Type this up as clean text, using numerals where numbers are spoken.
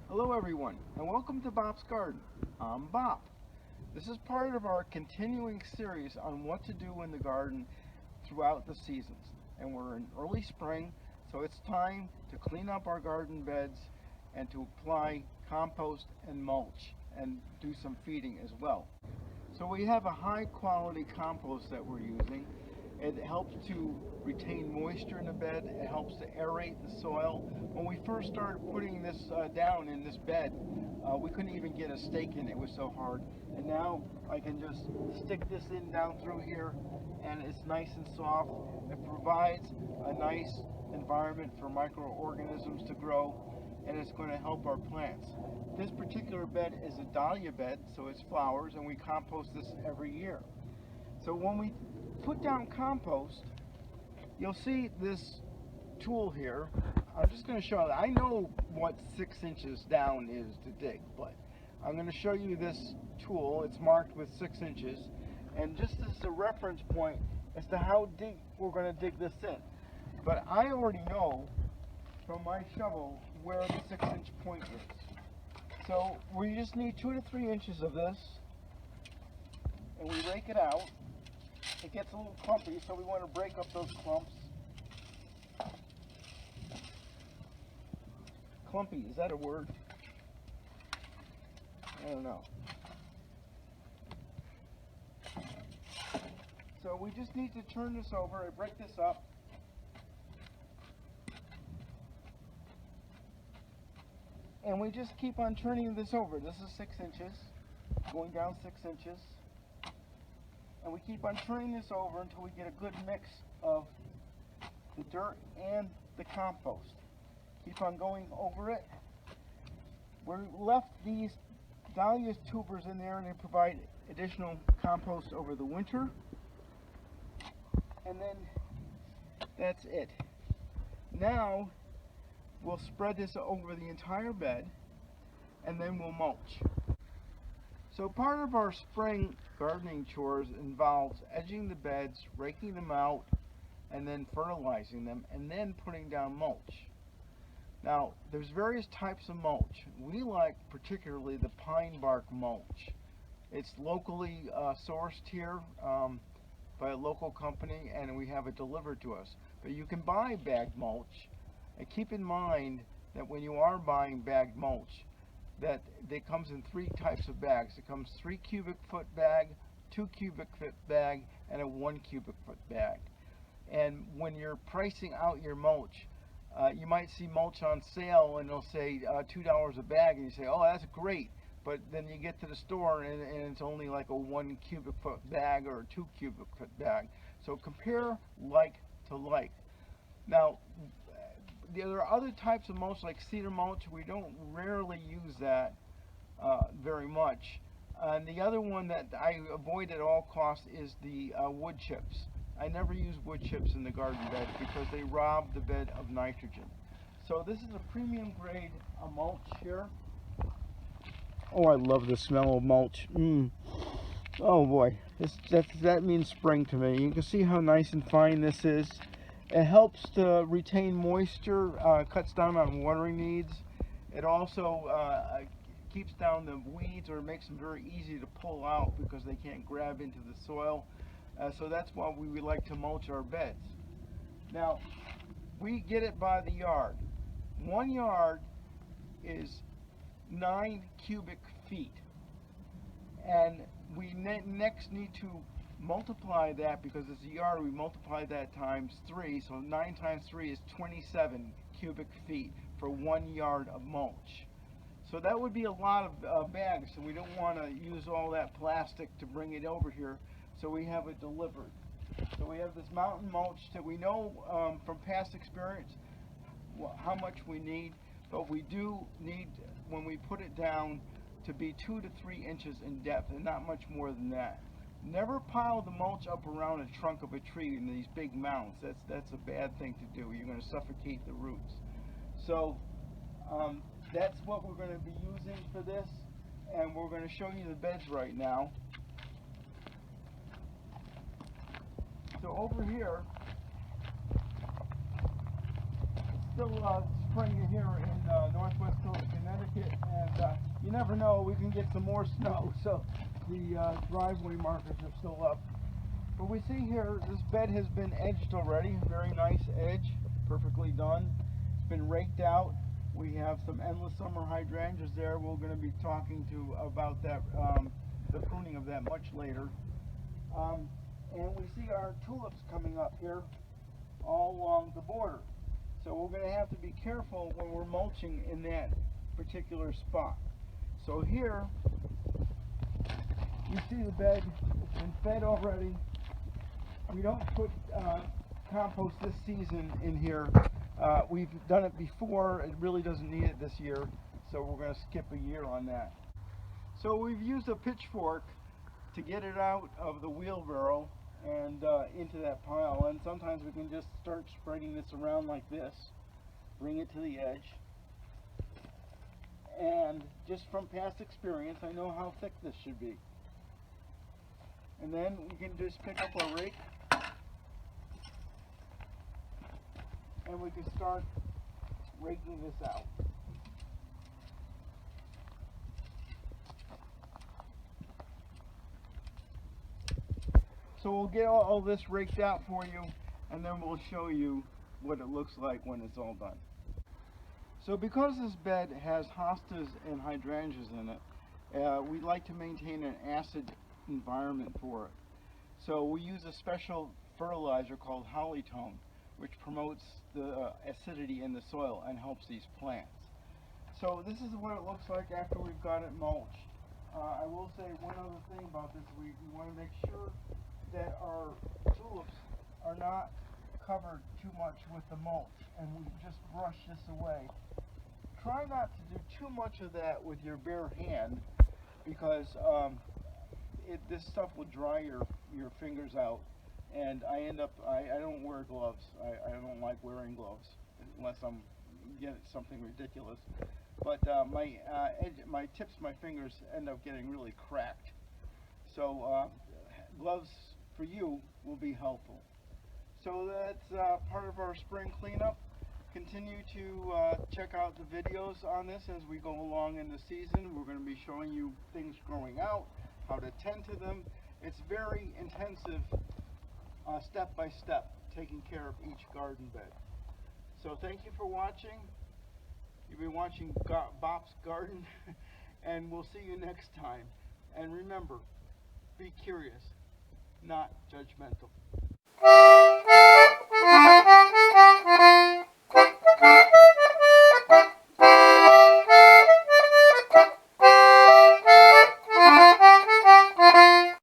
Hello everyone, and welcome to Bob's Garden. I'm Bob. This is part of our continuing series on what to do in the garden throughout the seasons. And we're in early spring, so it's time to clean up our garden beds and to apply compost and mulch and do some feeding as well. So we have a high quality compost that we're using. It helps to retain moisture in the bed. It helps to aerate the soil. When we first started putting this down in this bed, we couldn't even get a stake in. It was so hard. And now I can just stick this in down through here, and it's nice and soft. It provides a nice environment for microorganisms to grow, and it's going to help our plants. This particular bed is a dahlia bed, so it's flowers, and we compost this every year. So when we put down compost, you'll see this tool here. I'm just going to show you. I know what 6 inches down is to dig, but I'm going to show you this tool. It's marked with 6 inches, and just as a reference point as to how deep we're going to dig this in. But I already know from my shovel where the 6-inch point is. So we just need 2 to 3 inches of this, and we rake it out. It gets a little clumpy, so we want to break up those clumps. Clumpy, is that a word? I don't know. So we just need to turn this over and break this up. And we just keep on turning this over. This is 6 inches, going down 6 inches. And we keep on turning this over until we get a good mix of the dirt and the compost. Keep on going over it. We're left these dahlia tubers in there, and they provide additional compost over the winter. And then that's it. Now we'll spread this over the entire bed, and then we'll mulch. So part of our spring gardening chores involves edging the beds, raking them out, and then fertilizing them, and then putting down mulch. Now, there's various types of mulch. We like particularly the pine bark mulch. It's locally sourced here by a local company, and we have it delivered to us. But you can buy bagged mulch, and keep in mind that when you are buying bagged mulch, that it comes in 3 types of bags. It comes 3 cubic foot bag, 2 cubic foot bag, and a 1 cubic foot bag. And when you're pricing out your mulch, you might see mulch on sale, and they'll say $2 a bag, and you say, oh, that's great. But then you get to the store, and it's only like a 1 cubic foot bag or a 2 cubic foot bag. So compare like to like. Now, there are other types of mulch like cedar mulch. We don't rarely use that very much. And the other one that I avoid at all costs is the wood chips. I never use wood chips in the garden bed because they rob the bed of nitrogen. So this is a premium grade mulch here. Oh, I love the smell of mulch. Oh boy, that means spring to me. You can see how nice and fine this is. It helps to retain moisture, cuts down on watering needs. It also keeps down the weeds, or makes them very easy to pull out because they can't grab into the soil. So that's why we like to mulch our beds. Now, we get it by the yard. 1 yard is 9 cubic feet. And we next need to multiply that, because it's a yard, we multiply that times 3, so 9 times 3 is 27 cubic feet for 1 yard of mulch. So that would be a lot of bags, so we don't want to use all that plastic to bring it over here, so we have it delivered. So we have this mountain mulch that we know from past experience how much we need, but we do need, when we put it down, to be 2 to 3 inches in depth, and not much more than that. Never pile the mulch up around the trunk of a tree in these big mounds. That's a bad thing to do. You're going to suffocate the roots. So that's what we're going to be using for this, and we're going to show you the beds right now. So over here, it's still spring here in northwest Connecticut, and you never know, we can get some more snow, so the driveway markers are still up. But we see here, this bed has been edged already, very nice edge, perfectly done. It's been raked out. We have some endless summer hydrangeas there. We're going to be talking about that, the pruning of that much later. And we see our tulips coming up here all along the border. So we're going to have to be careful when we're mulching in that particular spot. So here, you see the bed, it's been fed already. We don't put compost this season in here. We've done it before. It really doesn't need it this year, so we're going to skip a year on that. So we've used a pitchfork to get it out of the wheelbarrow and into that pile, and sometimes we can just start spreading this around like this, bring it to the edge, and just from past experience I know how thick this should be. And then we can just pick up our rake and we can start raking this out. So we'll get all this raked out for you, and then we'll show you what it looks like when it's all done. So because this bed has hostas and hydrangeas in it, we like to maintain an acid environment for it. So we use a special fertilizer called Hollytone, which promotes the acidity in the soil and helps these plants. So this is what it looks like after we've got it mulched. I will say one other thing about this. We want to make sure that our tulips are not covered too much with the mulch, and we just brush this away. Try not to do too much of that with your bare hand, because this stuff will dry your fingers out, and I don't wear gloves. I don't like wearing gloves unless I'm getting something ridiculous. But my tips, my fingers end up getting really cracked. So gloves for you will be helpful. So that's part of our spring cleanup. Continue to check out the videos on this as we go along in the season. We're going to be showing you things growing out, how to tend to them. It's very intensive, step by step, taking care of each garden bed. So thank you for watching. You've been watching Bop's Garden, and we'll see you next time. And remember, be curious, not judgmental.